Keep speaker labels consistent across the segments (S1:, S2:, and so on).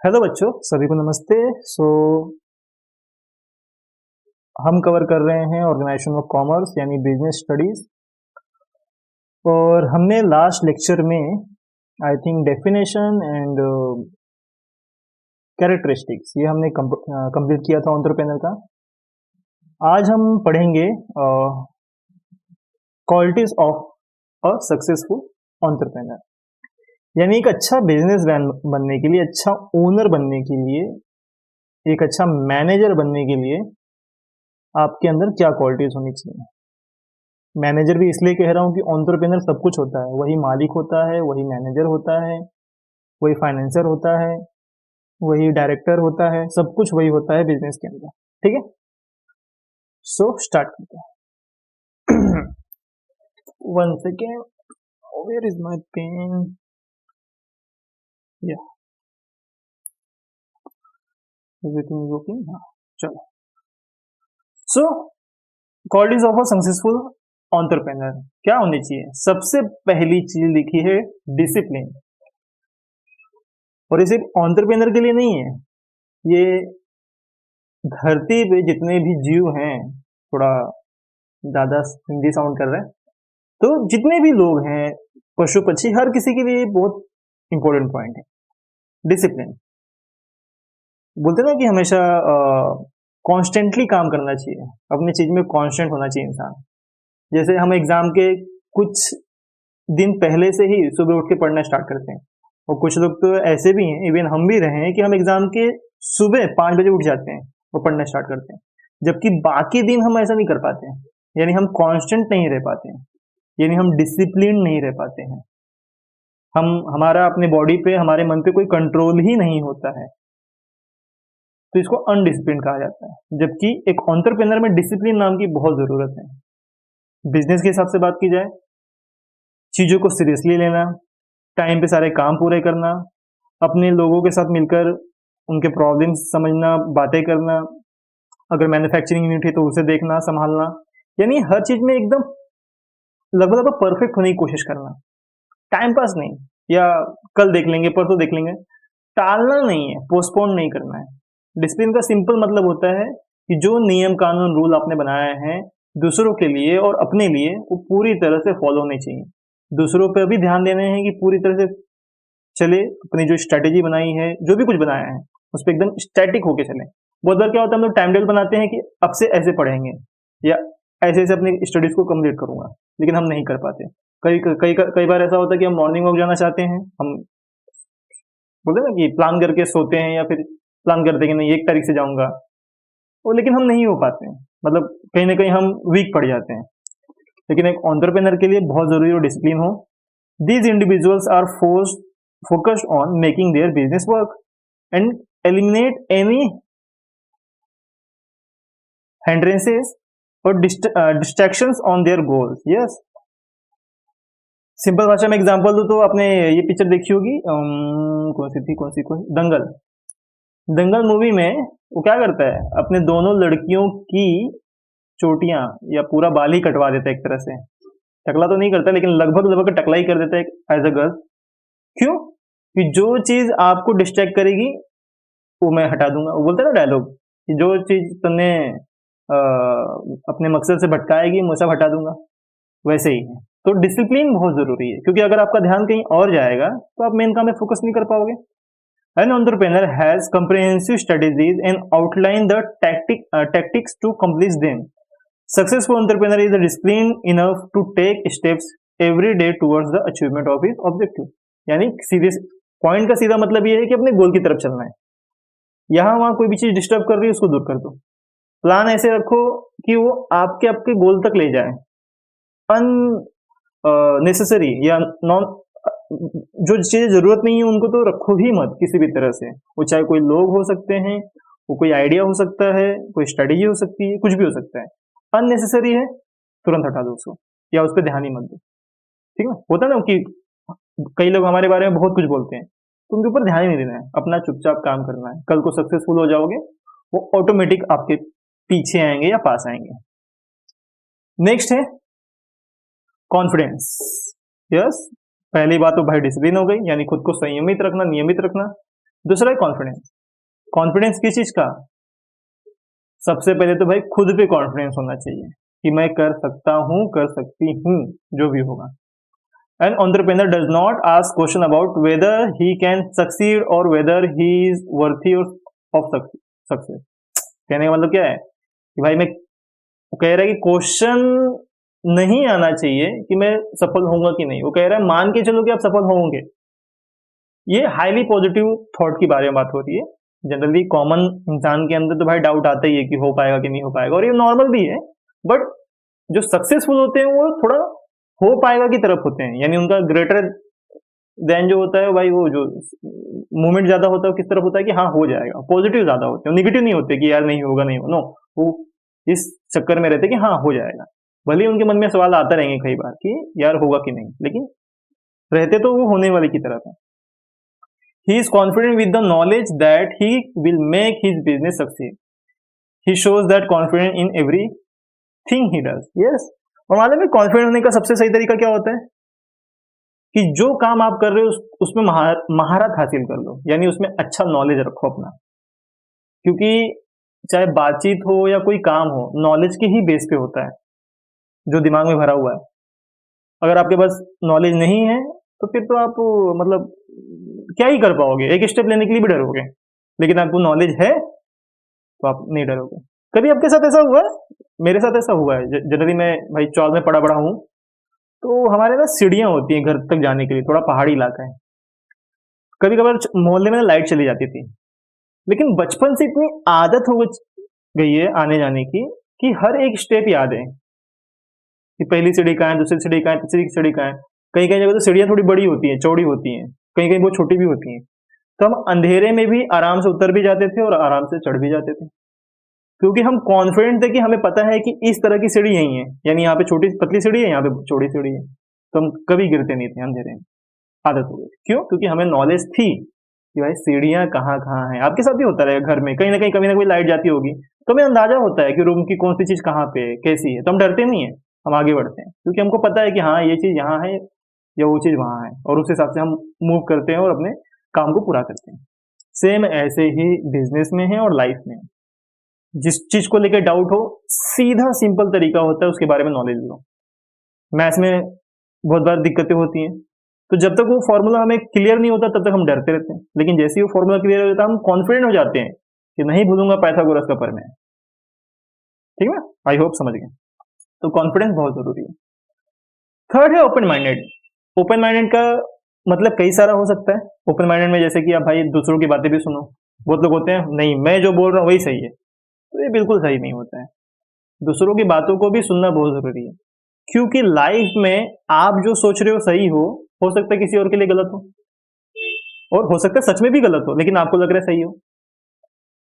S1: Hello बच्चों, सभी को नमस्ते। हम कवर कर रहे हैं ऑर्गेनाइजेशन ऑफ कॉमर्स यानी बिजनेस स्टडीज। और हमने लास्ट लेक्चर में I think definition and characteristics ये हमने कंप्लीट किया था एंटरप्रेन्योर का। आज हम पढ़ेंगे qualities of a successful entrepreneur. यानी एक अच्छा बिजनेसमैन बनने के लिए, अच्छा ओनर बनने के लिए, एक अच्छा मैनेजर बनने के लिए आपके अंदर क्या क्वालिटीज होनी चाहिए। मैनेजर भी इसलिए कह रहा हूं कि एंटरप्रेन्योर सब कुछ होता है, वही मालिक होता है, वही मैनेजर होता है, वही फाइनेंसर होता है, वही डायरेक्टर होता है, सब कुछ वही होता है बिजनेस के अंदर। ठीक है, सो स्टार्ट करते हैं। One second, where is my pen? या एवरीथिंग इज ओके। हाँ, चलो। So qualities of a successful entrepreneur क्या होनी चाहिए? सबसे पहली चीज लिखी है डिसिप्लिन। और ये सिर्फ एंटरप्रेन्योर के लिए नहीं है, ये धरती पे जितने भी जीव हैं, थोड़ा ज्यादा हिंदी साउंड कर रहे हैं, तो जितने भी लोग हैं, पशु पक्षी, हर किसी के लिए बहुत इंपॉर्टेंट पॉइंट है डिसिप्लिन। बोलते ना कि हमेशा कॉन्स्टेंटली काम करना चाहिए, अपनी चीज में कॉन्स्टेंट होना चाहिए इंसान। जैसे हम एग्जाम के कुछ दिन पहले से ही सुबह उठ के पढ़ना स्टार्ट करते हैं, और कुछ लोग तो ऐसे भी हैं, इवन हम भी रहे हैं, कि हम एग्जाम के सुबह 5 बजे उठ जाते हैं और पढ़ना स्टार्ट करते हैं, जबकि बाकी दिन हम ऐसा नहीं कर पाते हैं। यानी हम कांस्टेंट नहीं रह पाते हैं, यानी हम डिसिप्लिन नहीं रह पाते हैं। हमारा अपने बॉडी पे, हमारे मन पे कोई कंट्रोल ही नहीं होता है, तो इसको अनडिसिप्लिन कहा जाता है। जबकि एक एंटरप्रेन्योर में डिसिप्लिन नाम की बहुत जरूरत है। बिजनेस के हिसाब से बात की जाए, चीजों को सीरियसली लेना, टाइम पे सारे काम पूरे करना, अपने लोगों के साथ मिलकर उनके प्रॉब्लम्स समझना, बातें करना, अगर मैन्युफैक्चरिंग यूनिट है तो उसे देखना, संभालना, यानी हर चीज में एकदम लगभग लगभग परफेक्ट होने की कोशिश करना। टाइम पास नहीं, या कल देख लेंगे, परसों देख लेंगे, टालना नहीं है, पोस्टपोन नहीं करना है। डिसिप्लिन का सिंपल मतलब होता है कि जो नियम कानून रूल आपने बनाया है दूसरों के लिए और अपने लिए, वो पूरी तरह से फॉलो होने चाहिए। दूसरों पर भी ध्यान देने हैं कि पूरी तरह से चले, अपनी जो स्ट्रेटेजी बनाई है, जो भी कुछ बनाया है, उस पर एकदम स्टैटिक होके चले। बहुत बार क्या होता है, हम लोग टाइम टेबल बनाते हैं कि अब से ऐसे पढ़ेंगे, या ऐसे ऐसे अपनी स्टडीज को कंप्लीट करूंगा, लेकिन हम नहीं कर पाते। कई कई कई बार ऐसा होता है कि हम मॉर्निंग वॉक जाना चाहते हैं, हम बोलते हैं ना कि प्लान करके सोते हैं, या फिर प्लान करते हैं कि नहीं 1 तारीख से जाऊंगा, वो लेकिन हम नहीं हो पाते हैं, मतलब कहीं ना कहीं हम वीक पड़ जाते हैं। लेकिन एक एंटरप्रेन्योर के लिए बहुत जरूरी हो डिसिप्लिन हो। These individuals are focused on making their business work and eliminate any hindrances or distractions on their goals. Yes, simple भाषा में एग्जांपल दो तो आपने ये पिक्चर देखी होगी, कौन सी दंगल। दंगल मूवी में वो क्या करता है, अपने दोनों लड़कियों की चोटियां या पूरा बाल ही कटवा देता है, एक तरह से टकला तो नहीं करता, लेकिन लगभग लगभग टकला ही कर देता है एज अ गर्ल। क्यों? कि जो चीज आपको डिस्ट्रैक्ट करेगी वो मैं हटा दूंगा। वो बोलता है ना डायलॉग कि जो चीज तुमने अपने मकसद से भटकाएगी मैं सब हटा दूंगा, वैसे ही है। तो डिसिप्लिन बहुत जरूरी है, क्योंकि अगर आपका ध्यान कहीं और जाएगा तो आप मेन काम में फोकस नहीं कर पाओगे। An entrepreneur has comprehensive strategies and outline the tactics to accomplish them. Successful entrepreneur is disciplined enough to take steps every day towards the achievement of his objective. यानी सीधे पॉइंट का सीधा मतलब ये है कि अपने गोल की तरफ चलना है। यहां वहां कोई भी चीज डिस्टर्ब कर रही है उसको दूर कर दो। प्लान ऐसे रखो कि वो आपके गोल तक ले जाए। अननेसेसरी या नॉन जो चीजें जरूरत नहीं है उनको तो रखो ही मत किसी भी तरह से। वो चाहे कोई लोग हो सकते हैं, वो कोई आइडिया हो सकता है, कोई स्ट्रेटेजी हो सकती है, कुछ भी हो सकता है। अननेसेसरी है तुरंत हटा दो उसको, या उस पर ध्यान ही मत दो। ठीक है, होता है ना कि कई लोग हमारे बारे में बहुत कुछ बोलते हैं, तो उनके ऊपर ध्यान ही नहीं देना है, अपना चुपचाप काम करना है। कल को सक्सेसफुल हो जाओगे, वो ऑटोमेटिक आपके पीछे आएंगे या पास आएंगे। नेक्स्ट है कॉन्फिडेंस। यस, पहली बात तो भाई डिसिप्लिन हो गई, यानी खुद को संयमित रखना, नियमित रखना। दूसरा है कॉन्फिडेंस। कॉन्फिडेंस किस चीज का? सबसे पहले तो भाई खुद पे कॉन्फिडेंस होना चाहिए कि मैं कर सकता हूं, कर सकती हूं, जो भी होगा। And entrepreneur does not ask question about whether he can succeed और whether he is worthy of success. कहने का मतलब क्या है कि भाई मैं कह रहा है कि क्वेश्चन नहीं आना चाहिए कि मैं सफल होऊंगा कि नहीं। वो कह रहा है मान के चलो कि आप सफल होंगे। ये हाईली पॉजिटिव थॉट की बारे में बात हो रही है। जनरली कॉमन इंसान के अंदर तो भाई डाउट आता ही है कि हो पाएगा कि नहीं हो पाएगा, और ये नॉर्मल भी है। बट जो सक्सेसफुल होते हैं वो थोड़ा हो पाएगा की तरफ होते हैं, यानी उनका ग्रेटर देन जो होता है भाई, वो जो मूवमेंट ज्यादा होता है किस तरफ होता है कि हाँ हो जाएगा। पॉजिटिव ज्यादा होते हैं, नेगेटिव नहीं होते कि यार नहीं होगा, नहीं हो नो, वो इस चक्कर में रहते कि हाँ हो जाएगा। भले ही उनके मन में सवाल आता रहेंगे कई बार कि यार होगा कि नहीं, लेकिन रहते तो वो होने वाले की तरफ है। He is confident with the knowledge that he will make his business succeed. He shows that confidence in everything he does. Yes. और मालूम है कॉन्फिडेंट होने का सबसे सही तरीका क्या होता है कि जो काम आप कर रहे हो उसमें महारत हासिल कर लो, यानी उसमें अच्छा नॉलेज रखो अपना। क्योंकि चाहे बातचीत हो या कोई काम हो, नॉलेज के ही बेस पे होता है जो दिमाग में भरा हुआ है। अगर आपके पास नॉलेज नहीं है तो फिर तो आप मतलब क्या ही कर पाओगे, एक स्टेप लेने के लिए भी डरोगे। लेकिन आपको नॉलेज है तो आप नहीं डरोगे। कभी आपके साथ ऐसा हुआ है? मेरे साथ ऐसा हुआ है। जनरली मैं भाई चौल में पड़ा बड़ा हूँ, तो हमारे ना सीढ़ियां होती हैं घर तक जाने के लिए, थोड़ा पहाड़ी इलाका है। कभी कभार मोहल्ले में लाइट चली जाती थी, लेकिन बचपन से इतनी आदत हो गई है आने जाने की कि हर एक स्टेप याद है कि पहली सीढ़ी कहाँ है, दूसरी सीढ़ी कहाँ है, तीसरी सीढ़ी कहाँ है। कहीं कहीं जगह तो सीढ़ियां थोड़ी बड़ी होती हैं, चौड़ी होती हैं, कहीं कहीं बहुत छोटी भी होती हैं। तो हम अंधेरे में भी आराम से उतर भी जाते थे और आराम से चढ़ भी जाते थे, क्योंकि हम कॉन्फिडेंट थे कि हमें पता है कि इस तरह की सीढ़ी यही है, यानी यहाँ पे छोटी पतली सीढ़ी है, यहाँ पे चौड़ी सीढ़ी है। तो हम कभी गिरते नहीं थे अंधेरे में, आदत हो गई। क्यों? क्योंकि हमें नॉलेज थी कि भाई सीढ़ियां कहाँ कहाँ हैं। आपके साथ भी होता रहेगा, घर में कहीं ना कहीं कभी ना कोई लाइट जाती होगी तो हमें अंदाजा होता है कि रूम की कौन सी चीज कहाँ पे है, कैसी है। तो हम डरते नहीं है, हम आगे बढ़ते हैं, क्योंकि हमको पता है कि हाँ ये चीज यहाँ है या वो चीज वहां है, और उस हिसाब से हम मूव करते हैं और अपने काम को पूरा करते हैं। सेम ऐसे ही बिजनेस में है और लाइफ में। जिस चीज को लेकर डाउट हो, सीधा सिंपल तरीका होता है उसके बारे में नॉलेज लो। मैथ्स में बहुत बार दिक्कतें होती हैं, तो जब तक वो फॉर्मूला हमें क्लियर नहीं होता तब तक हम डरते रहते हैं। लेकिन जैसे ही वो फॉर्मूला क्लियर हो जाता है हम कॉन्फिडेंट हो जाते हैं कि नहीं भूलूंगा पाइथागोरस का प्रमेय। ठीक है, आई होप समझ गए। तो कॉन्फिडेंस बहुत जरूरी है। थर्ड है ओपन माइंडेड। ओपन माइंडेड का मतलब कई सारा हो सकता है। ओपन माइंडेड में जैसे कि आप भाई दूसरों की बातें भी सुनो। बहुत लोग होते हैं नहीं मैं जो बोल रहा हूँ वही सही है, तो ये बिल्कुल सही नहीं होता है। दूसरों की बातों को भी सुनना बहुत जरूरी है, क्योंकि लाइफ में आप जो सोच रहे हो सही हो सकता है किसी और के लिए गलत हो, और हो सकता है सच में भी गलत हो लेकिन आपको लग रहा है सही हो।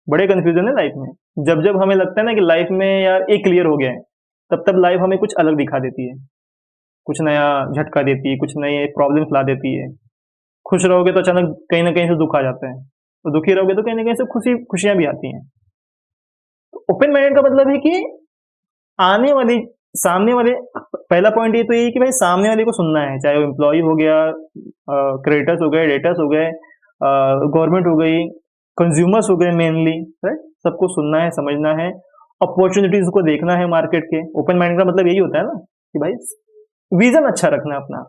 S1: बड़े कंफ्यूजन है लाइफ में। जब जब हमें लगता है ना कि लाइफ में यार एक क्लियर हो गया है, तब तब लाइफ हमें कुछ अलग दिखा देती है, कुछ नया झटका देती है, कुछ नए प्रॉब्लम्स ला देती है। खुश रहोगे तो अचानक कहीं ना कहीं से दुख आ जाता है, तो दुखी रहोगे तो कहीं ना कहीं से खुशियां भी आती हैं। तो ओपन माइंडेड का मतलब है कि आने वाली सामने वाले, पहला पॉइंट ये तो ये कि भाई सामने वाले को सुनना है, चाहे वो एम्प्लॉय हो गया, क्रेडिटर्स हो गए, डेटर्स हो गए, गवर्नमेंट हो गई, कंज्यूमर्स हो गए मेनली, राइट। सबको सुनना है, समझना है, अपॉर्चुनिटीज को देखना है मार्केट के। ओपन माइंड का मतलब यही होता है ना कि भाई विजन अच्छा रखना अपना।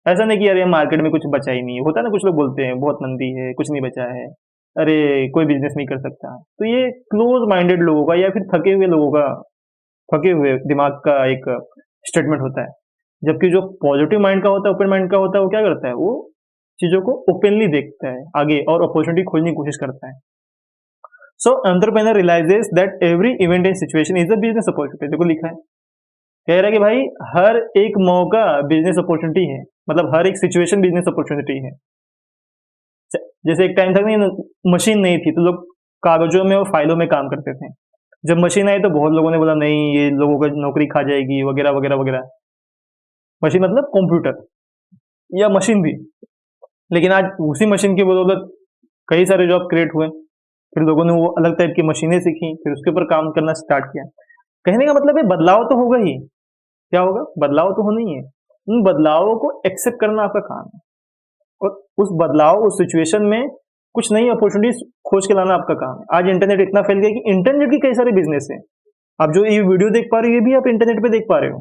S1: ऐसा नहीं कि अरे मार्केट में कुछ बचा ही नहीं है। होता है ना, कुछ लोग बोलते हैं बहुत मंदी है, कुछ नहीं बचा है, अरे कोई बिजनेस नहीं कर सकता। तो ये क्लोज माइंडेड लोगों का या फिर थके हुए लोगों का, थके हुए दिमाग का एक स्टेटमेंट होता है। जबकि जो पॉजिटिव माइंड का होता है, ओपन माइंड का होता है, वो क्या करता है, वो चीजों को ओपनली देखता है आगे और अपॉर्चुनिटी खोजने की कोशिश करता है। So entrepreneur realises that every event and situation is a business opportunity. देखो लिखा है, कह रहा है कि भाई हर एक मौका बिजनेस अपॉर्चुनिटी है, मतलब हर एक सिचुएशन बिजनेस अपॉर्चुनिटी है। जैसे एक टाइम था नहीं, मशीन नहीं थी तो लोग कागजों में और फाइलों में काम करते थे। जब मशीन आई तो बहुत लोगों ने बोला नहीं ये लोगों की नौकरी खा जाएगी वगैरह वगैरह वगैरह। मशीन मतलब कंप्यूटर या मशीन भी। लेकिन आज उसी मशीन की बदौलत कई सारे जॉब क्रिएट हुए, फिर लोगों ने वो अलग टाइप की मशीनें सीखी, फिर उसके ऊपर काम करना स्टार्ट किया। कहने का मतलब है बदलाव तो होगा ही। क्या होगा? बदलाव तो होना ही है। उन बदलावों को एक्सेप्ट करना आपका काम है, और उस बदलाव, उस सिचुएशन में कुछ नई अपॉर्चुनिटीज खोज के लाना आपका काम है। आज इंटरनेट इतना फैल गया कि इंटरनेट के कई सारे बिजनेस हैं। आप जो ये वीडियो देख पा रहे हो ये भी आप इंटरनेट पे देख पा रहे हो,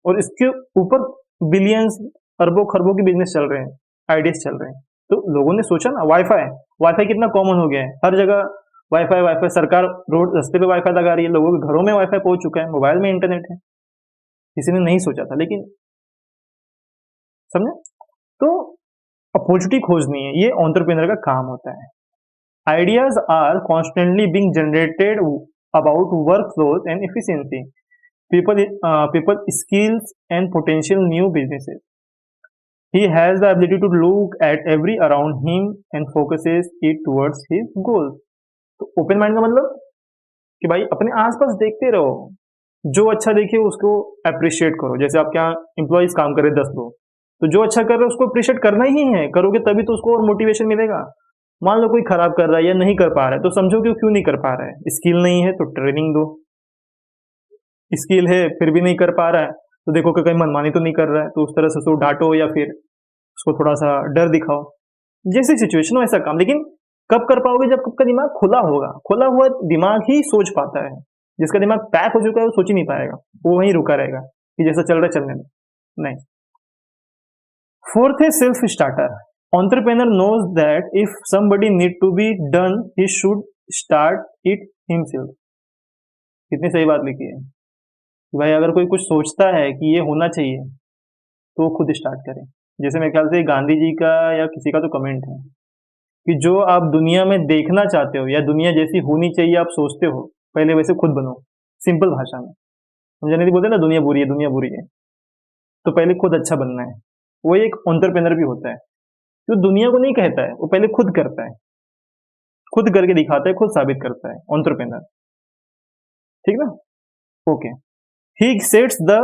S1: और इसके ऊपर बिलियंस अरबों खरबों के बिजनेस चल रहे हैं, आइडियाज चल रहे हैं। तो लोगों ने सोचा ना, वाईफाई वाईफाई कितना कॉमन हो गया है, हर जगह वाईफाई वाईफाई, सरकार रोड रास्ते पे वाईफाई लगा रही है, लोगों के घरों में वाईफाई पहुंच चुका है, मोबाइल में इंटरनेट है। किसी ने नहीं सोचा था, लेकिन समझे। तो अपॉर्चुनिटी खोजनी है, ये एंटरप्रेन्योर का काम होता है। Ideas are constantly being generated about work flows and efficiency, people skills and potential new businesses. He has the ability to look at every around him and focuses it towards his goals. तो open mind का मतलब कि भाई अपने आसपास देखते रहो, जो अच्छा देखे उसको अप्रिशिएट करो। जैसे आपके यहाँ एम्प्लॉइज काम कर रहे 10 लोग, तो जो अच्छा कर रहे हैं उसको अप्रिशिएट करना ही है, करोगे तभी तो उसको और मोटिवेशन मिलेगा। मान लो कोई खराब कर रहा है या नहीं कर पा रहा है, तो समझो कि वो क्यों नहीं कर पा रहा है। स्किल नहीं है तो ट्रेनिंग दो, स्किल है फिर भी नहीं कर पा रहा है तो देखो कि कहीं मनमानी तो नहीं कर रहा है, तो उस तरह से उसको डांटो या फिर उसको थोड़ा सा डर दिखाओ, जैसी सिचुएशन हो वैसा काम। लेकिन कब कर पाओगे, जब आपका दिमाग खुला होगा। खुला हुआ दिमाग ही सोच पाता है, जिसका दिमाग पैक हो चुका है वो सोच ही नहीं पाएगा, वो वहीं रुका रहेगा कि जैसा चल रहा है चलने में। नहीं। फोर्थ है self starter. Entrepreneur knows that if somebody need to be done he should start it himself. कितनी सही बात लिखी है कि भाई अगर कोई कुछ सोचता है कि ये होना चाहिए तो वो खुद स्टार्ट करे। जैसे मेरे ख्याल से गांधी जी का या किसी का तो कमेंट है कि जो आप दुनिया में देखना चाहते हो या दुनिया जैसी होनी चाहिए आप सोचते हो, पहले वैसे खुद बनो। सिंपल भाषा में समझाने बोलते हैं ना, दुनिया बुरी है दुनिया बुरी है, तो पहले खुद अच्छा बनना है। वो एक एंटरप्रेन्योर भी होता है जो दुनिया को नहीं कहता है, वो पहले खुद करता है, खुद करके दिखाता है, खुद साबित करता है, एंटरप्रेन्योर। ठीक ना, okay. He sets the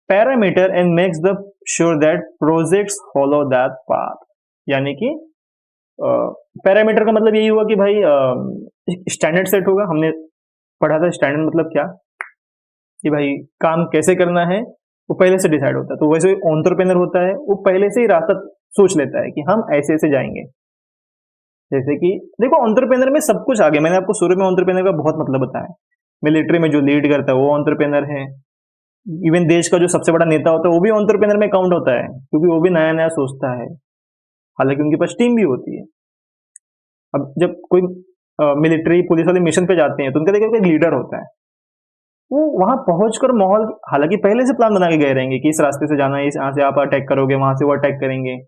S1: parameter and makes the sure that projects follow that path. यानी कि पैरामीटर का मतलब यही हुआ कि भाई स्टैंडर्ड सेट होगा। हमने पढ़ा था स्टैंडर्ड मतलब क्या, कि भाई काम कैसे करना है वो पहले से डिसाइड होता है। तो वैसे एंटरप्रेन्योर होता है, वो पहले से ही रास्ता सोच लेता है कि हम ऐसे ऐसे जाएंगे। जैसे कि देखो एंटरप्रेन्योर में सब कुछ आ गया। मैंने आपको शुरू में एंटरप्रेन्योर का बहुत मतलब बताया। मिलिट्री में जो लीड करता है वो एंटरप्रेन्योर है। इवन देश का जो सबसे बड़ा नेता होता है वो भी एंटरप्रेन्योर में काउंट होता है, क्योंकि वो भी नया नया सोचता है, हालांकि उनके पास टीम भी होती है। अब जब कोई मिलिट्री पुलिस वाले मिशन पे जाते हैं तो उनका देखिए एक लीडर होता है, वो वहां पहुंचकर माहौल, हालांकि पहले से प्लान बना के गए रहेंगे कि इस रास्ते से जाना है, इस यहाँ से आप अटैक करोगे, वहां से वो अटैक करेंगे,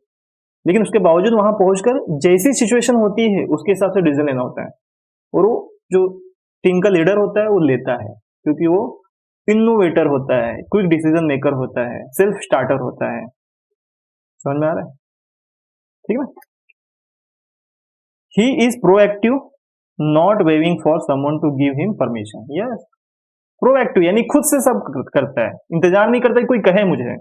S1: लेकिन उसके बावजूद वहां पहुंचकर जैसी सिचुएशन होती है उसके हिसाब से डिसीजन लेना होता है। और वो जो टीम का लीडर होता है वो लेता है, क्योंकि वो इनोवेटर होता है, क्विक डिसीजन मेकर होता है, सेल्फ स्टार्टर होता है। समझ में आ रहा है? ठीक है। He is proactive, not waving for someone to give him permission. Yes, proactive यानी खुद से सब करता है, इंतजार नहीं करता कि कोई कहे मुझे।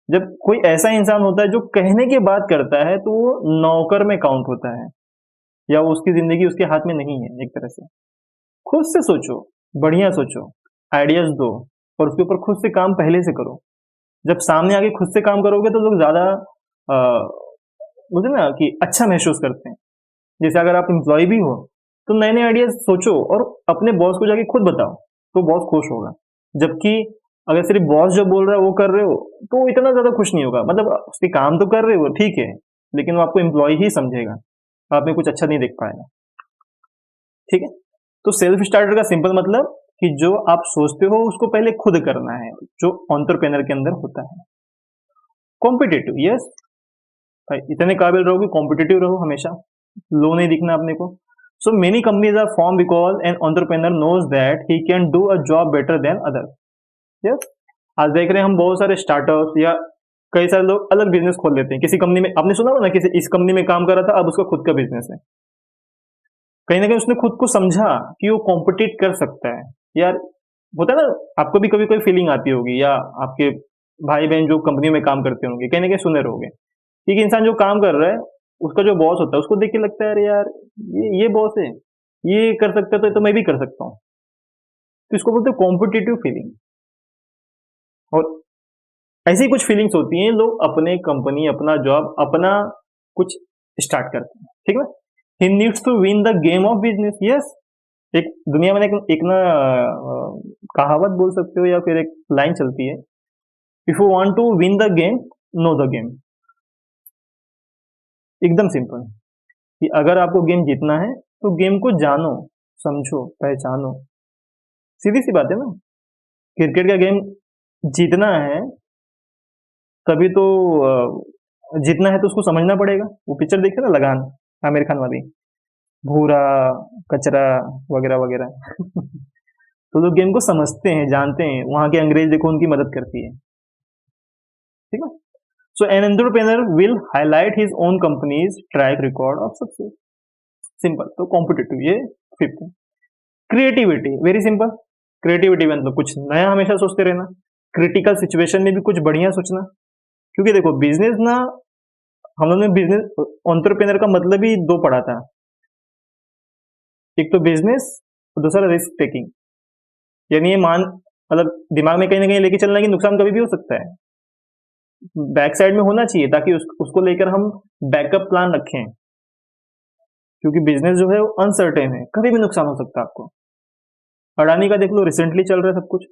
S1: जब कोई ऐसा इंसान होता है जो कहने के बाद करता है तो वो नौकर में काउंट होता है, या उसकी जिंदगी उसके हाथ में नहीं है। एक तरह से खुद से सोचो, बढ़िया सोचो, आइडियाज दो, और उसके ऊपर खुद से काम पहले से करो। जब सामने आके खुद से काम करोगे तो लोग ज्यादा बोलते ना कि अच्छा महसूस करते हैं। जैसे अगर आप एम्प्लॉय भी हो तो नए नए आइडियाज सोचो और अपने बॉस को जाके खुद बताओ, तो बॉस खुश होगा। जबकि अगर सिर्फ बॉस जो बोल रहा है वो कर रहे हो तो वो इतना ज्यादा खुश नहीं होगा। मतलब उसके काम तो कर रहे हो ठीक है, लेकिन वो आपको एम्प्लॉय ही समझेगा, आप में कुछ अच्छा नहीं देख पाएगा। ठीक है। तो सेल्फ स्टार्टर का सिंपल मतलब कि जो आप सोचते हो उसको पहले खुद करना है, जो एंटरप्रेन्योर के अंदर होता है। कॉम्पिटिटिव, यस भाई, इतने काबिल रहो कि कॉम्पिटिटिव रहो, हमेशा लो नहीं दिखना अपने को। So many companies are form because an entrepreneur knows that he can do a job better than others. Yes, आज देख रहे हैं हम बहुत सारे स्टार्टअप्स या कई सारे लोग अलग बिजनेस खोल लेते हैं। किसी कंपनी में आपने सुना हो ना, किसी इस कंपनी में काम कर रहा था, अब उसका खुद का बिजनेस है। कहीं ना कहीं उसने खुद को समझा कि वो कॉम्पिटिट कर सकता है। यार होता है ना, आपको भी कभी कोई फीलिंग आती होगी, या आपके भाई बहन जो कंपनी में काम करते होंगे कहीं ना कहीं सुने रहोगे कि एक इंसान जो काम कर रहा है उसका जो बॉस होता है उसको देख के लगता है अरे यार ये बॉस है, ये कर सकता है तो मैं भी कर सकता हूँ। तो इसको बोलते हैं कॉम्पिटिटिव फीलिंग। और ऐसी कुछ फीलिंग्स होती हैं, लोग अपने कंपनी, अपना जॉब, अपना कुछ स्टार्ट करते हैं। ठीक है। He needs to win the game of business. Yes, एक दुनिया में एक ना कहावत बोल सकते हो या फिर एक लाइन चलती है, if you want to win the game, know the game. एकदम सिंपल, कि अगर आपको गेम जीतना है तो गेम को जानो, समझो, पहचानो। सीधी सी बात है ना। क्रिकेट का गेम जीतना है तभी तो जीतना है तो उसको समझना पड़ेगा। वो पिक्चर देखिए ना, लगान, आमिर खान वाली, भूरा कचरा वगैरह वगैरह तो लोग गेम को समझते हैं, जानते हैं। वहां के अंग्रेज देखो, उनकी मदद करती है। ठीक है। So an entrepreneur will highlight his own company's track record of success. Simple. तो कॉम्पिटिटिव, ये फिफ्थ है। Creativity, very simple. क्रिएटिविटी मतलब कुछ नया हमेशा सोचते रहना, क्रिटिकल सिचुएशन में भी कुछ बढ़िया सोचना। क्योंकि देखो बिजनेस ना, हम लोगों ने बिजनेस एंटरप्रेन्योर का मतलब ही दो पढ़ा था, एक तो बिजनेस और दूसरा रिस्क टेकिंग। यानी ये मान, मतलब दिमाग में कहीं ना कहीं लेके चलना कि नुकसान कभी भी हो सकता है, बैक साइड में होना चाहिए, ताकि उसको लेकर हम बैकअप प्लान रखें। क्योंकि बिजनेस जो है वो अनसर्टेन है, कभी भी नुकसान हो सकता है आपको। अडानी का देख लो, रिसेंटली चल रहा है सब कुछ,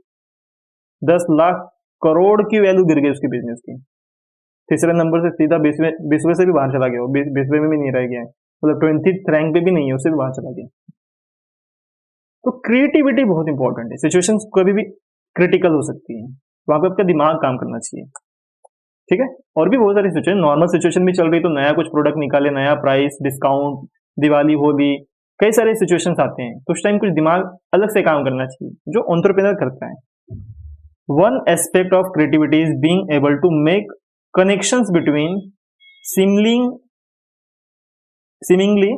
S1: 10 लाख करोड़ की वैल्यू गिर गई उसकी बिजनेस की। तीसरे नंबर से सीधा 20वें से भी बाहर चला गया, 20वें में भी नहीं रह गया है, मतलब 20th रैंक पे भी नहीं है, उससे भी बाहर चला गया। तो क्रिएटिविटी बहुत इंपॉर्टेंट है। सिचुएशंस कभी भी क्रिटिकल हो सकती है, वहां पे आपका दिमाग काम करना चाहिए। ठीक है। और भी बहुत सारी सिचुएशन, नॉर्मल सिचुएशन भी चल रही तो नया कुछ प्रोडक्ट निकाले, नया प्राइस, डिस्काउंट, दिवाली, होली, कई सारे सिचुएशंस आते हैं, तो उस टाइम कुछ दिमाग अलग से काम करना चाहिए, जो एंटरप्रेन्योर करता है। One aspect of creativity is being able to make connections between seemingly seemingly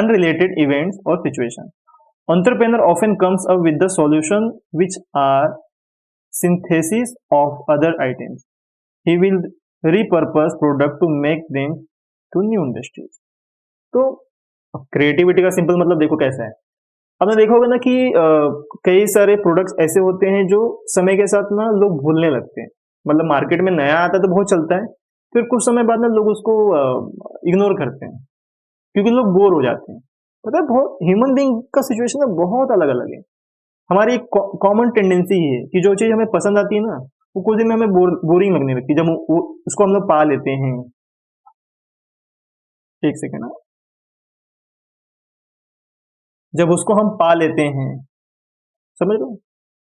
S1: unrelated events or situations. Entrepreneur often comes up with the solution which are synthesis of other items. He will repurpose product to make them to new industries. तो creativity का simple मतलब देखो कैसा है। आपने देखा होगा ना कि कई सारे प्रोडक्ट्स ऐसे होते हैं जो समय के साथ ना लोग भूलने लगते हैं। मतलब मार्केट में नया आता है तो बहुत चलता है, फिर कुछ समय बाद ना लोग उसको इग्नोर करते हैं, क्योंकि लोग बोर हो जाते हैं। मतलब बहुत ह्यूमन बीइंग का सिचुएशन ना बहुत अलग अलग है। हमारी एक कॉमन टेंडेंसी है कि जो चीज हमें पसंद आती है ना, वो कुछ दिन में हमें बोरिंग लगने लगती है, जब उसको हम लोग पा लेते हैं। एक सेकेंड, जब उसको हम पा लेते हैं, समझ लो।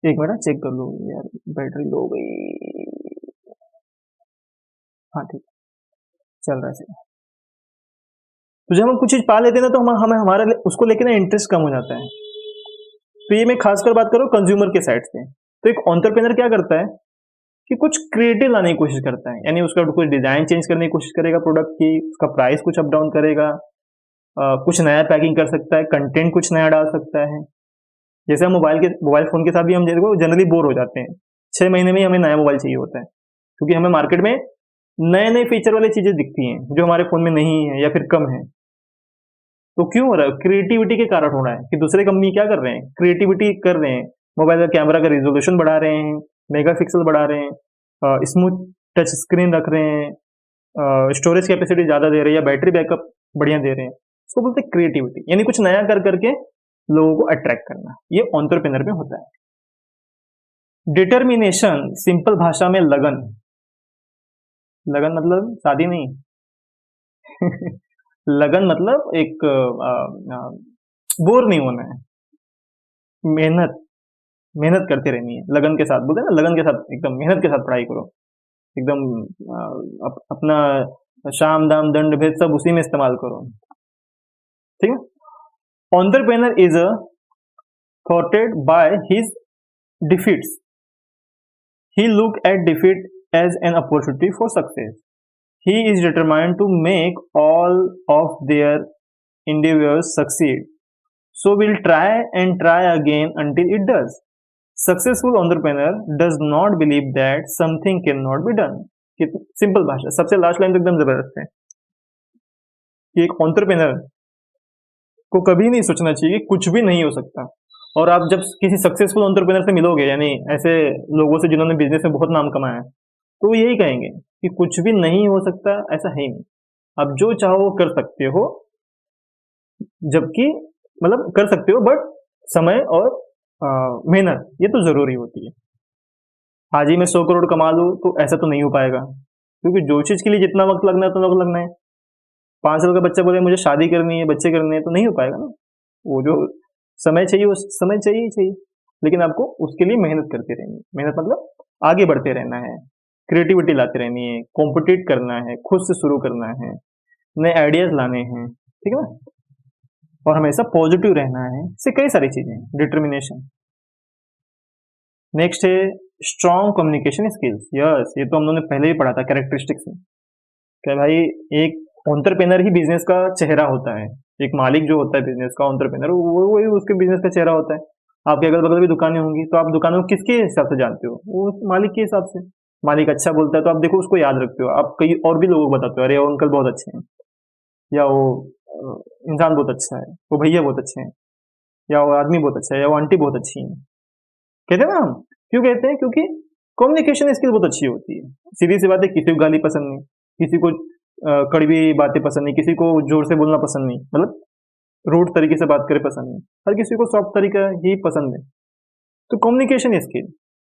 S1: एक मिनट चेक कर लो यार, बैटरी लो हो गई। हाँ ठीक, चल रहा है। तो जब हम कुछ चीज पा लेते हैं ना, तो हमें हमारे उसको लेके ना इंटरेस्ट कम हो जाता है। तो ये मैं खासकर बात करूँ कंज्यूमर के साइड से। तो एक एंटरप्रेन्योर क्या करता है कि कुछ क्रिएटिव लाने की कोशिश करता है, यानी उसका कुछ डिजाइन चेंज करने की कोशिश करेगा प्रोडक्ट की, उसका प्राइस कुछ अप डाउन करेगा, कुछ नया पैकिंग कर सकता है, कंटेंट कुछ नया डाल सकता है। जैसे हम मोबाइल फोन के साथ भी हम देखो जनरली बोर हो जाते हैं, 6 महीने में ही हमें नया मोबाइल चाहिए होता है, क्योंकि हमें मार्केट में नए नए फीचर वाली चीजें दिखती हैं जो हमारे फोन में नहीं है या फिर कम है। तो क्यों हो रहा है? क्रिएटिविटी के कारण हो रहा है कि दूसरे कंपनी क्या कर रहे हैं, क्रिएटिविटी कर रहे हैं, मोबाइल का कैमरा का रिजोल्यूशन बढ़ा रहे हैं, मेगापिक्सल बढ़ा रहे हैं, स्मूथ टच स्क्रीन रख रहे हैं, स्टोरेज कैपेसिटी ज्यादा दे रहे हैं, या बैटरी बैकअप बढ़िया दे रहे हैं। इसको बोलते हैं क्रिएटिविटी, यानी कुछ नया कर करके लोगों को अट्रैक्ट करना। ये एंटरप्रेन्योर में होता है। डिटर्मिनेशन, सिंपल भाषा में लगन। लगन मतलब शादी नहीं लगन मतलब एक बोर नहीं होना है, मेहनत मेहनत करते रहनी है, लगन के साथ। बोलते हैं ना, लगन के साथ, एकदम मेहनत के साथ पढ़ाई करो, एकदम अपना शाम दाम दंड भेद सब उसी में इस्तेमाल करो। ठीक है। Entrepreneur is thoughted by his defeats. He look at defeat as an opportunity for success. He is determined to make all of their endeavors succeed. So will try and try again until it does. Successful entrepreneur does not believe that something cannot be done. Simple भाषा, सबसे last line तो एकदम जबरदस्त है कि एक entrepreneur को कभी नहीं सोचना चाहिए कि कुछ भी नहीं हो सकता। और आप जब किसी सक्सेसफुल एंटरप्रेन्योर से मिलोगे, यानी ऐसे लोगों से जिन्होंने बिजनेस में बहुत नाम कमाया है, तो वो यही कहेंगे कि कुछ भी नहीं हो सकता, ऐसा है ही नहीं, आप जो चाहो वो कर सकते हो, जबकि मतलब कर सकते हो, बट समय और मेहनत ये तो ज़रूरी होती है। आज ही मैं 100 करोड़ कमा लूँ तो ऐसा तो नहीं हो पाएगा, क्योंकि जो चीज़ के लिए जितना वक़्त लगना है उतना वक़्त लगना है। 5 साल का बच्चा बोले मुझे शादी करनी है, बच्चे करने हैं, तो नहीं हो पाएगा ना। वो जो समय चाहिए वो समय चाहिए ही चाहिए। लेकिन आपको उसके लिए मेहनत करते रहनी है। मेहनत मतलब आगे बढ़ते रहना है, क्रिएटिविटी लाते रहनी है, कॉम्पिटिट करना है, खुद से शुरू करना है, नए आइडियाज़ लाने हैं, ठीक है ना? और हमेशा पॉजिटिव रहना है। इससे कई सारी चीज़ें हैं, डिटर्मिनेशन। नेक्स्ट है स्ट्रॉन्ग कम्युनिकेशन स्किल्स। यस, ये तो हम लोगों ने पहले ही पढ़ा था कैरेक्टरिस्टिक्स में। क्या भाई, एक एंटरप्रेन्योर ही बिजनेस का चेहरा होता है। एक मालिक जो होता है बिजनेस का, एंटरप्रेन्योर, वो वही उसके बिजनेस का चेहरा होता है। आपके अगल बगल भी दुकानें होंगी तो आप दुकानों को किसके हिसाब से जानते हो? वो उस मालिक के हिसाब से। मालिक अच्छा बोलता है तो आप देखो उसको याद रखते हो, आप कई और भी लोगों को बताते हो, अरे वो अंकल बहुत अच्छे हैं, या वो इंसान बहुत अच्छा है, वो भैया बहुत अच्छे हैं, या वो आदमी बहुत अच्छा है, या वो आंटी बहुत अच्छी है। कहते हैं ना हम, क्यों कहते हैं? क्योंकि कम्युनिकेशन स्किल बहुत अच्छी होती है। सीधी सी बात है, किसी को गाली पसंद नहीं, किसी को कड़वी बातें पसंद नहीं, किसी को जोर से बोलना पसंद नहीं, मतलब रूड तरीके से बात करे पसंद नहीं, हर किसी को सॉफ्ट तरीका ही पसंद है। तो कम्युनिकेशन स्किल,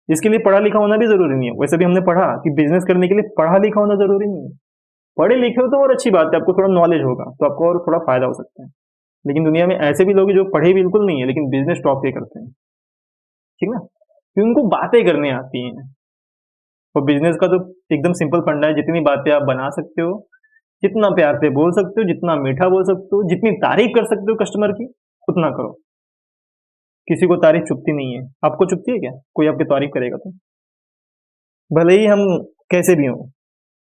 S1: इसके लिए पढ़ा लिखा होना भी जरूरी नहीं है। वैसे भी हमने पढ़ा कि बिजनेस करने के लिए पढ़ा लिखा होना जरूरी नहीं है। पढ़े लिखे हो तो और अच्छी बात है, आपको थोड़ा नॉलेज होगा तो आपको और थोड़ा फायदा हो सकता है। लेकिन दुनिया में ऐसे भी लोग हैं जो पढ़े बिल्कुल नहीं है लेकिन बिजनेस टॉप पे करते हैं, ठीक ना? क्योंकि उनको बातें करने आती हैं। और बिजनेस का तो एकदम सिंपल फंडा है, जितनी बातें आप बना सकते हो, जितना प्यार से बोल सकते हो, जितना मीठा बोल सकते हो, जितनी तारीफ कर सकते हो कस्टमर की, उतना करो। किसी को तारीफ चुभती नहीं है। आपको चुभती है क्या? कोई आपकी तारीफ करेगा तो? भले ही हम कैसे भी हों,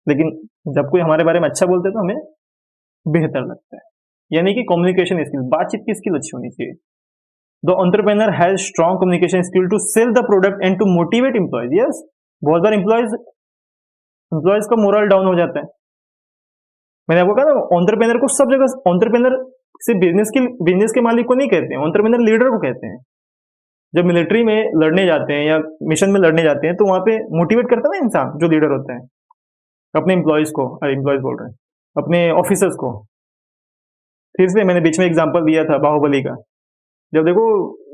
S1: लेकिन जब कोई हमारे बारे में अच्छा बोलते हैं तो हमें बेहतर लगता है। यानी कि कम्युनिकेशन स्किल, बातचीत की स्किल अच्छी होनी चाहिए। The entrepreneur has strong communication skill to sell the product and to motivate employees. Yes, बहुत बार एम्प्लॉयज एम्प्लॉयज का मोरल डाउन हो जाता है। मैंने आपको कहा ना, एंटरप्रेन्योर को सब जगह एंटरप्रेन्योर से बिजनेस के मालिक को नहीं कहते हैं, एंटरप्रेन्योर लीडर को कहते हैं। जब मिलिट्री में लड़ने जाते हैं या मिशन में लड़ने जाते हैं तो वहां पे मोटिवेट करता है ना इंसान, जो लीडर होता है, अपने एम्प्लॉयज को, अरे एम्प्लॉयज बोल रहे हैं, अपने ऑफिसर्स को। फिर से मैंने बीच में एग्जांपल दिया था बाहुबली का। जब देखो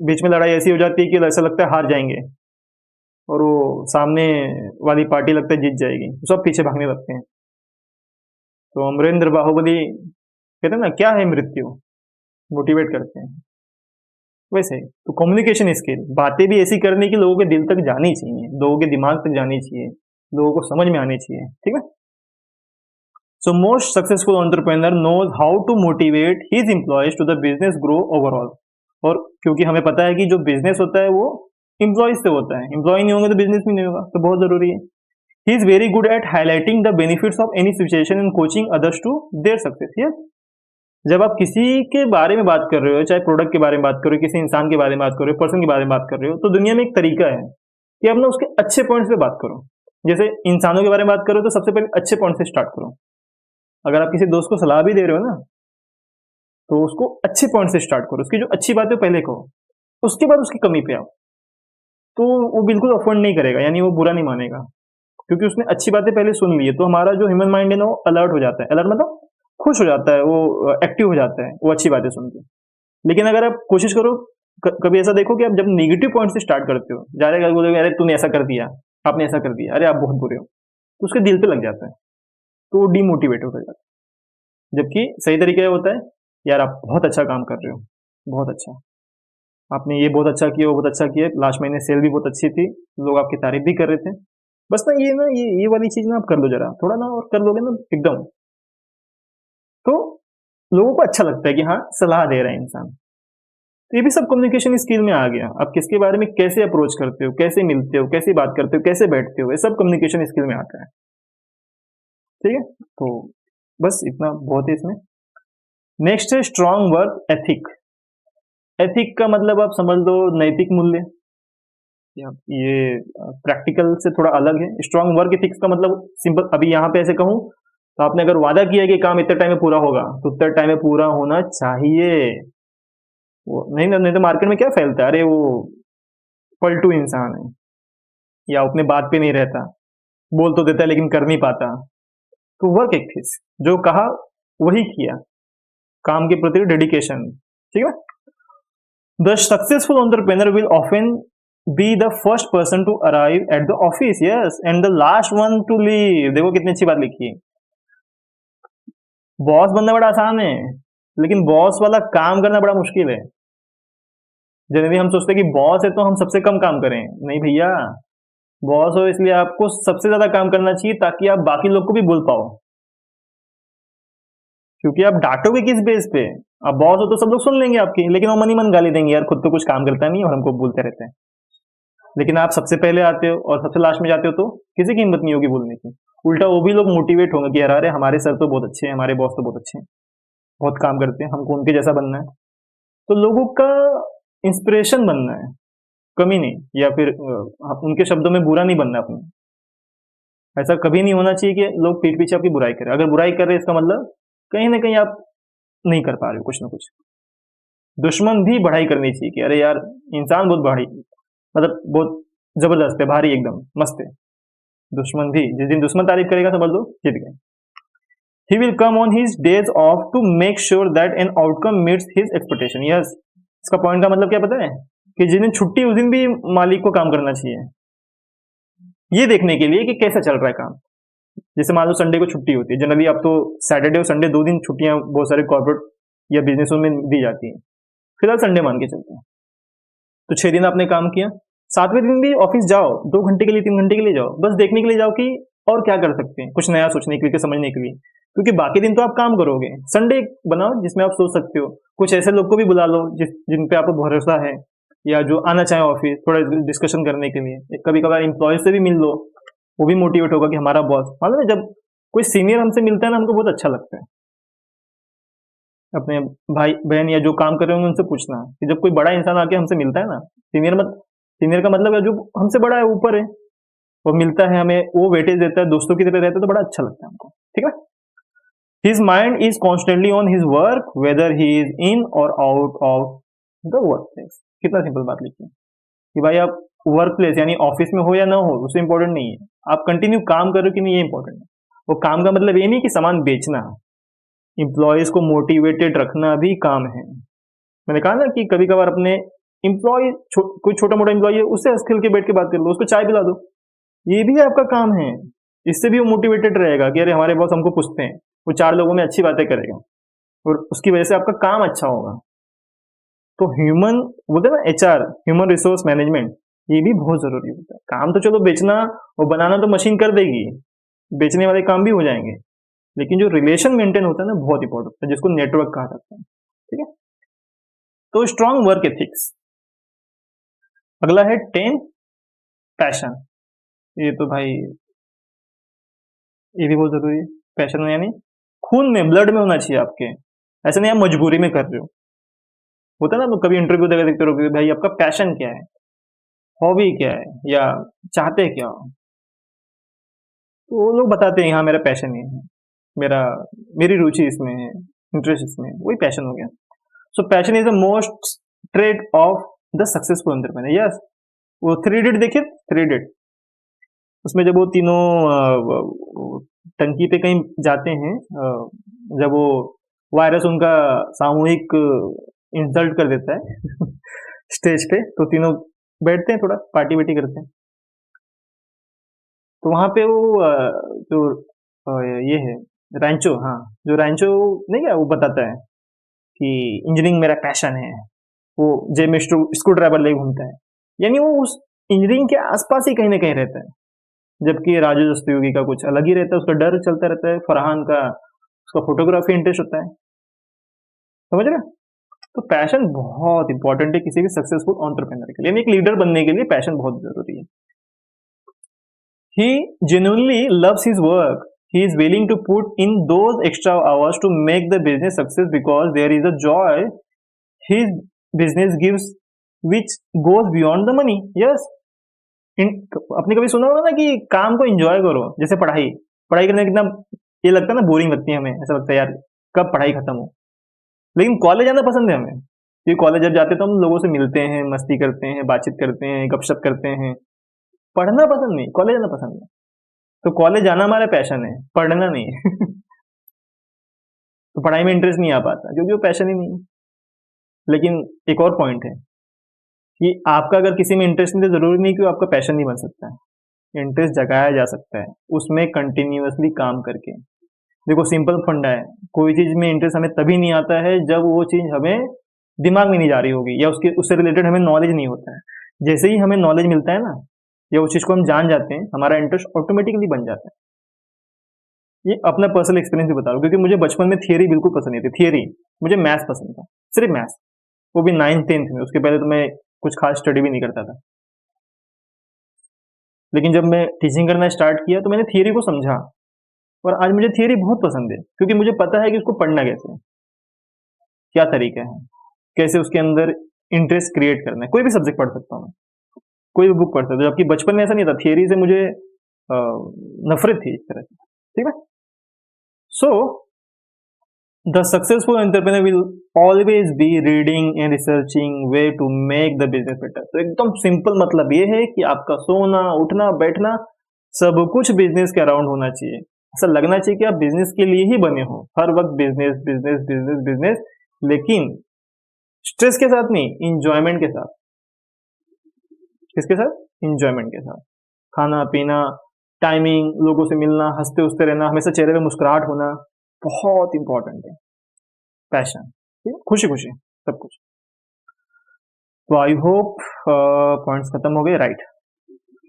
S1: बीच में लड़ाई ऐसी हो जाती है कि ऐसा लगता है हार जाएंगे, और वो सामने वाली पार्टी लगता है जीत जाएगी, तो सब पीछे भागने लगते हैं। तो अमरेंद्र बाहुबली कहते हैं ना, क्या है मृत्यु, मोटिवेट करते हैं। वैसे ही तो कम्युनिकेशन स्किल, बातें भी ऐसी करने की लोगों के दिल तक जानी चाहिए, लोगों के दिमाग तक जानी चाहिए, लोगों को समझ में आनी चाहिए, ठीक है? So most successful entrepreneur knows how to motivate his employees to the business grow overall. और क्योंकि हमें पता है कि जो बिजनेस होता है वो एम्प्लॉयज से होता है, एम्प्लॉय नहीं होंगे तो बिजनेस भी नहीं होगा, तो बहुत जरूरी है। He is very good at highlighting the benefits of any situation and coaching others to their success. Yes, जब आप किसी के बारे में बात कर रहे हो, चाहे प्रोडक्ट के बारे में बात कर रहे हो, किसी इंसान के बारे में बात कर रहे हो, पर्सन के बारे में बात कर रहे हो, तो दुनिया में एक तरीका है कि आप ना उसके अच्छे पॉइंट्स पे बात करो। जैसे इंसानों के बारे में बात करो तो सबसे पहले अच्छे पॉइंट से स्टार्ट करो। अगर आप किसी दोस्त को सलाह भी दे रहे हो ना, तो उसको अच्छे पॉइंट से स्टार्ट करो, उसकी जो अच्छी बात है पहले कहो, उसके बाद उसकी कमी पे आओ। तो वो बिल्कुल ऑफेंड नहीं करेगा, यानी वो बुरा नहीं मानेगा, क्योंकि उसने अच्छी बातें पहले सुन ली है। तो हमारा जो ह्यूमन माइंड है ना, वो अलर्ट हो जाता है। अलर्ट मतलब खुश हो जाता है, वो एक्टिव हो जाता है वो अच्छी बातें सुन के। लेकिन अगर आप कोशिश करो, कभी ऐसा देखो कि आप जब नेगेटिव पॉइंट से स्टार्ट करते हो, ज्यादा बोलोगे अरे तूने ऐसा कर दिया, आपने ऐसा कर दिया, अरे आप बहुत बुरे हो, तो उसके दिल पे लग जाता है, तो वो डीमोटिवेट हो जाता है। जबकि सही तरीका ये होता है, यार आप बहुत अच्छा काम कर रहे हो, बहुत अच्छा, आपने ये बहुत अच्छा किया, वो बहुत अच्छा किया, लास्ट महीने सेल भी बहुत अच्छी थी, लोग आपकी तारीफ भी कर रहे थे, बस ना ये वाली चीज ना आप कर लो जरा, थोड़ा ना और कर लोगे ना एकदम, तो लोगों को अच्छा लगता है कि हाँ सलाह दे रहा है इंसान। तो ये भी सब कम्युनिकेशन स्किल में आ गया। आप किसके बारे में कैसे अप्रोच करते हो, कैसे मिलते हो, कैसे बात करते हो, कैसे बैठते हो, ये सब कम्युनिकेशन स्किल में आता है, ठीक है? तो बस इतना बहुत है इसमें। नेक्स्ट है स्ट्रॉन्ग वर्क एथिक। एथिक का मतलब आप समझ लो नैतिक मूल्य, ये प्रैक्टिकल से थोड़ा अलग है। स्ट्रॉन्ग वर्क एथिक्स का मतलब सिंपल, अभी यहाँ पे ऐसे कहूँ तो आपने अगर वादा किया कि काम इतने टाइम में पूरा होगा तो उतने टाइम में पूरा होना चाहिए। वो नहीं तो मार्केट में क्या फैलता है, अरे वो पलटू इंसान है, या अपने बात पे नहीं रहता, बोल तो देता है लेकिन कर नहीं पाता। तो वर्क एथिक्स, जो कहा वही किया, काम के प्रति डेडिकेशन, ठीक है। The successful entrepreneur will often be the first person to arrive at the office, yes, and the last one to leave. देखो कितनी अच्छी बात लिखी है। बॉस बनना बड़ा आसान है, लेकिन बॉस वाला काम करना बड़ा मुश्किल है। जनरली हम सोचते हैं कि बॉस है तो हम सबसे कम काम करें। नहीं भैया, बॉस हो इसलिए आपको सबसे ज्यादा काम करना चाहिए ताकि आप बाकी लोग को भी बोल पाओ, क्योंकि आप डांटोगे किस बेस पे? अब बॉस हो तो सब लोग सुन लेंगे आपकी, लेकिन वो मन ही मन गाली देंगे, यार खुद तो कुछ काम करता नहीं और हमको बोलते रहते हैं। लेकिन आप सबसे पहले आते हो और सबसे लास्ट में जाते हो तो किसी की हिम्मत नहीं होगी बोलने की। उल्टा वो भी लोग मोटिवेट होंगे कि यार अरे हमारे सर तो बहुत अच्छे हैं, हमारे बॉस तो बहुत अच्छे हैं, बहुत काम करते हैं, हमको उनके जैसा बनना है। तो लोगों का इंस्पिरेशन बनना है, कमी नहीं, या फिर उनके शब्दों में बुरा नहीं बनना अपने। ऐसा कभी नहीं होना चाहिए कि लोग पीठ पीछे आपकी बुराई करें। अगर बुराई कर रहे हैं इसका मतलब कहीं ना कहीं आप नहीं कर पा रहे हो कुछ ना कुछ। दुश्मन भी बढ़ाई करनी चाहिए कि अरे यार इंसान बहुत भारी, मतलब बहुत जबरदस्त है, भारी एकदम मस्त है। दुश्मन भी, जिस दिन दुश्मन तारीफ करेगा समझ लो जीत गए। He will come on his days off to make sure that an outcome meets his expectation. Yes, इसका पॉइंट का मतलब क्या पता है कि जिस दिन छुट्टी उस दिन भी मालिक को काम करना चाहिए, ये देखने के लिए कि कैसा चल रहा है काम। जैसे मान लो संडे को छुट्टी होती है, जनरली अब तो सैटरडे और संडे 2 दिन छुट्टियां बहुत सारे कॉर्पोरेट या बिजनेसों में दी जाती हैं। फिलहाल संडे मान के चलते हैं, तो 6 दिन आपने काम किया, 7वें दिन भी ऑफिस जाओ, 2 घंटे के लिए 3 घंटे के लिए जाओ, बस देखने के लिए जाओ कि और क्या कर सकते हैं, कुछ नया सोचने के लिए, समझने के लिए। क्योंकि बाकी दिन तो आप काम करोगे, संडे बनाओ जिसमें आप सोच सकते हो। कुछ ऐसे लोग को भी बुला लो जिन पे आपको भरोसा है, या जो आना चाहे ऑफिस थोड़ा डिस्कशन करने के लिए। कभी कभार एम्प्लॉयज से भी मिल लो, वो भी मोटिवेट होगा कि हमारा बॉस, मालूम है जब कोई सीनियर हमसे मिलता है ना, हमको बहुत अच्छा लगता है। अपने भाई बहन या जो काम कर रहे होंगे उनसे पूछना कि जब कोई बड़ा इंसान आके हमसे मिलता है ना, सीनियर का मतलब है जो हमसे बड़ा है, ऊपर है, वो मिलता है हमें, वो वेटेज देता है, दोस्तों की तरह रहता है, तो बड़ा अच्छा लगता है हमको, ठीक है। His mind is constantly on his work, whether he is in or out of the workplace. कितना सिंपल बात लिखी है कि भाई आप वर्क प्लेस यानी ऑफिस में हो या ना हो, उससे इंपॉर्टेंट नहीं है, आप कंटिन्यू काम कर रहे हो कि नहीं, ये इंपॉर्टेंट है। वो काम का मतलब ये नहीं कि सामान बेचना, इंप्लॉयज को मोटिवेटेड रखना भी काम है। मैंने कहा ना कि कभी कभार अपने इंप्लॉय कोई छोटा मोटा इंप्लॉय है, उससे हंस खेल के बैठ के बात कर लो, उसको चाय पिला दो, ये भी आपका काम है। इससे भी वो मोटिवेटेड रहेगा कि अरे हमारे बॉस हमको पूछते हैं, वो 4 लोगों में अच्छी बातें करेगा और उसकी वजह से आपका काम अच्छा होगा। तो ह्यूमन बोलते हैं ना, एचआर, ह्यूमन रिसोर्स मैनेजमेंट, ये भी बहुत जरूरी होता है। काम तो चलो बेचना और बनाना तो मशीन कर देगी, बेचने वाले काम भी हो जाएंगे, लेकिन जो रिलेशन मेंटेन होता है ना, बहुत इंपॉर्टेंट है, जिसको नेटवर्क कहा जाता है, ठीक है। तो स्ट्रांग वर्क एथिक्स। अगला है 10 पैशन। ये तो भाई ये भी बहुत जरूरी है। पैशन यानी खून में, ब्लड में होना चाहिए आपके, ऐसा नहीं आप मजबूरी में कर रहे हो। होता है ना, कभी इंटरव्यू देकर देखते रहोगे भाई आपका पैशन क्या है, हॉबी क्या है, या चाहते क्या हो, तो वो लोग बताते हैं हाँ मेरा पैशन ये है, मेरा मेरी रुचि इसमें है, इंटरेस्ट इसमें है, वही पैशन हो गया। सो passion is the most trait of the successful entrepreneur. Yes, वो 3 देखिए, 3 उसमें जब वो तीनों टंकी पे कहीं जाते हैं, जब वो वायरस उनका सामूहिक इंसल्ट कर देता है स्टेज पे, तो तीनों बैठते हैं, थोड़ा पार्टी वार्टी करते हैं। तो वहां पे वो जो ये है रैंचो, हाँ, जो रैंचो नहीं क्या वो बताता है कि इंजीनियरिंग मेरा पैशन है, वो जे में स्क्रू ड्राइवर ले घूमता है, यानी वो उस इंजीनियरिंग के आसपास ही कहीं ना कहीं रहता है। जबकि राजू दस्तयोगी का कुछ अलग ही रहता है, उसका डर चलता रहता है, फरहान का उसका फोटोग्राफी इंटरेस्ट होता है, समझ रहे। तो पैशन बहुत इंपॉर्टेंट है किसी भी सक्सेसफुल एंटरप्रेन्योर के लिए, यानी एक लीडर बनने के लिए पैशन बहुत जरूरी है। He genuinely loves his work. He is willing to put in those extra hours to make the business success because there is a joy his business gives which goes beyond the money. Yes. आपने कभी सुना होगा ना कि काम को enjoy करो, जैसे पढ़ाई पढ़ाई करने कितना ये लगता है ना, बोरिंग लगती है हमें, ऐसा लगता है यार कब पढ़ाई खत्म हो। लेकिन कॉलेज जाना पसंद है हमें, क्योंकि कॉलेज जब जाते हैं तो हम लोगों से मिलते हैं, मस्ती करते हैं, बातचीत करते हैं, गपशप करते हैं। पढ़ना पसंद नहीं, कॉलेज जाना पसंद है। तो कॉलेज जाना हमारा पैशन है, पढ़ना नहीं है तो तो पढ़ाई में इंटरेस्ट नहीं आ पाता क्योंकि वो पैशन ही नहीं है। लेकिन एक और पॉइंट है कि आपका अगर किसी में इंटरेस्ट नहीं तो ज़रूरी नहीं कि वो आपका पैशन नहीं बन सकता है। इंटरेस्ट जगाया जा सकता है उसमें कंटिन्यूअसली काम करके। देखो सिंपल फंडा है, कोई चीज़ में इंटरेस्ट हमें तभी नहीं आता है जब वो चीज़ हमें दिमाग में नहीं जा रही होगी या उसके उससे रिलेटेड हमें नॉलेज नहीं होता है। जैसे ही हमें नॉलेज मिलता है ना या उस चीज़ को हम जान जाते हैं, हमारा इंटरेस्ट ऑटोमेटिकली बन जाता है। ये अपना पर्सनल एक्सपीरियंस भी बता रहा हूँ क्योंकि मुझे बचपन में थियरी बिल्कुल पसंद नहीं थी। थियरी, मुझे मैथ्स पसंद था, सिर्फ मैथ्स, वो भी 9th-10th में। उसके पहले तो मैं कुछ खास स्टडी भी नहीं करता था। लेकिन जब मैं टीचिंग करना स्टार्ट किया तो मैंने थियरी को समझा और आज मुझे थियरी बहुत पसंद है क्योंकि मुझे पता है कि उसको पढ़ना कैसे है, क्या तरीका है, कैसे उसके अंदर इंटरेस्ट क्रिएट करना है। कोई भी सब्जेक्ट पढ़ सकता हूँ मैं, कोई भी बुक पढ़ सकता हूँ, जबकि बचपन में ऐसा नहीं था। थियरी से मुझे नफरत थी एक तरह से, ठीक है। सो the successful entrepreneur will always be reading and researching way to make the business better। तो एकदम सिंपल मतलब ये है कि आपका सोना उठना बैठना सब कुछ बिजनेस के अराउंड होना चाहिए। ऐसा लगना चाहिए कि आप बिजनेस के लिए ही बने हो, हर वक्त बिजनेस बिजनेस बिजनेस बिजनेस, लेकिन स्ट्रेस के साथ नहीं, इंजॉयमेंट के साथ। किसके साथ? इंजॉयमेंट के साथ। खाना पीना, टाइमिंग, लोगों से मिलना, हंसते उठते रहना, हमेशा चेहरे पे मुस्कुराहट होना बहुत इंपॉर्टेंट है। पैशन, ठीक है, खुशी खुशी सब कुछ। तो आई होप पॉइंट्स खत्म हो गए, राइट।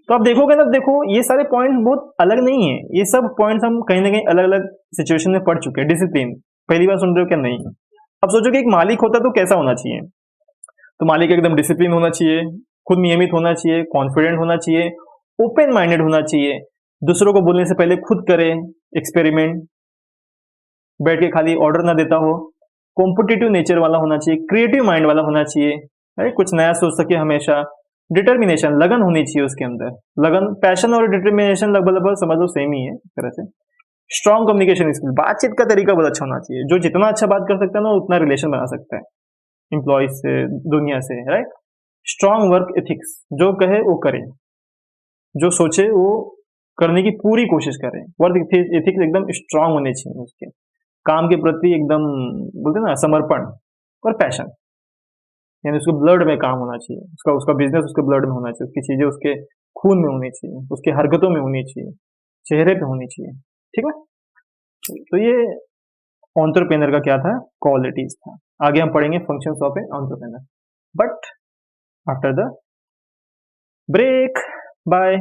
S1: तो आप देखोगे ना, देखो ये सारे पॉइंट्स बहुत अलग नहीं है, ये सब पॉइंट्स हम कहीं ना कहीं अलग अलग सिचुएशन में पढ़ चुके हैं। डिसिप्लिन, पहली बार सुन रहे हो क्या? नहीं। अब सोचो कि एक मालिक होता तो कैसा होना चाहिए? तो मालिक एकदम डिसिप्लिन होना चाहिए, खुद नियमित होना चाहिए, कॉन्फिडेंट होना चाहिए, ओपन माइंडेड होना चाहिए, दूसरों को बोलने से पहले खुद करे एक्सपेरिमेंट, बैठ के खाली ऑर्डर ना देता हो, कॉम्पिटिटिव नेचर वाला होना चाहिए, क्रिएटिव माइंड वाला होना चाहिए, राइट, कुछ नया सोच सके हमेशा, डिटर्मिनेशन, लगन होनी चाहिए उसके अंदर। लगन, पैशन और डिटर्मिनेशन लगभग लगभग समझ लो सेम ही है एक तरह से। स्ट्रॉन्ग कम्युनिकेशन स्किल, बातचीत का तरीका बहुत अच्छा होना चाहिए। जो जितना अच्छा बात कर सकता है ना उतना रिलेशन बना सकता है एम्प्लॉय से, दुनिया से, राइट। स्ट्रॉन्ग वर्क एथिक्स, जो कहे वो करे, जो सोचे वो करने की पूरी कोशिश करे। वर्क एथिक्स एकदम स्ट्रांग होने चाहिए उसके, काम के प्रति एकदम बोलते हैं ना समर्पण। और पैशन, यानी उसको ब्लड में काम होना चाहिए, उसका उसका बिजनेस उसके ब्लड में होना चाहिए, उसकी चीजें उसके खून में होनी चाहिए, उसके हरकतों में होनी चाहिए, चेहरे पे होनी चाहिए, ठीक है। तो ये एंटरप्रेन्योर का क्या था? क्वालिटीज था। आगे हम पढ़ेंगे functions of a entrepreneur, but after the break. Bye.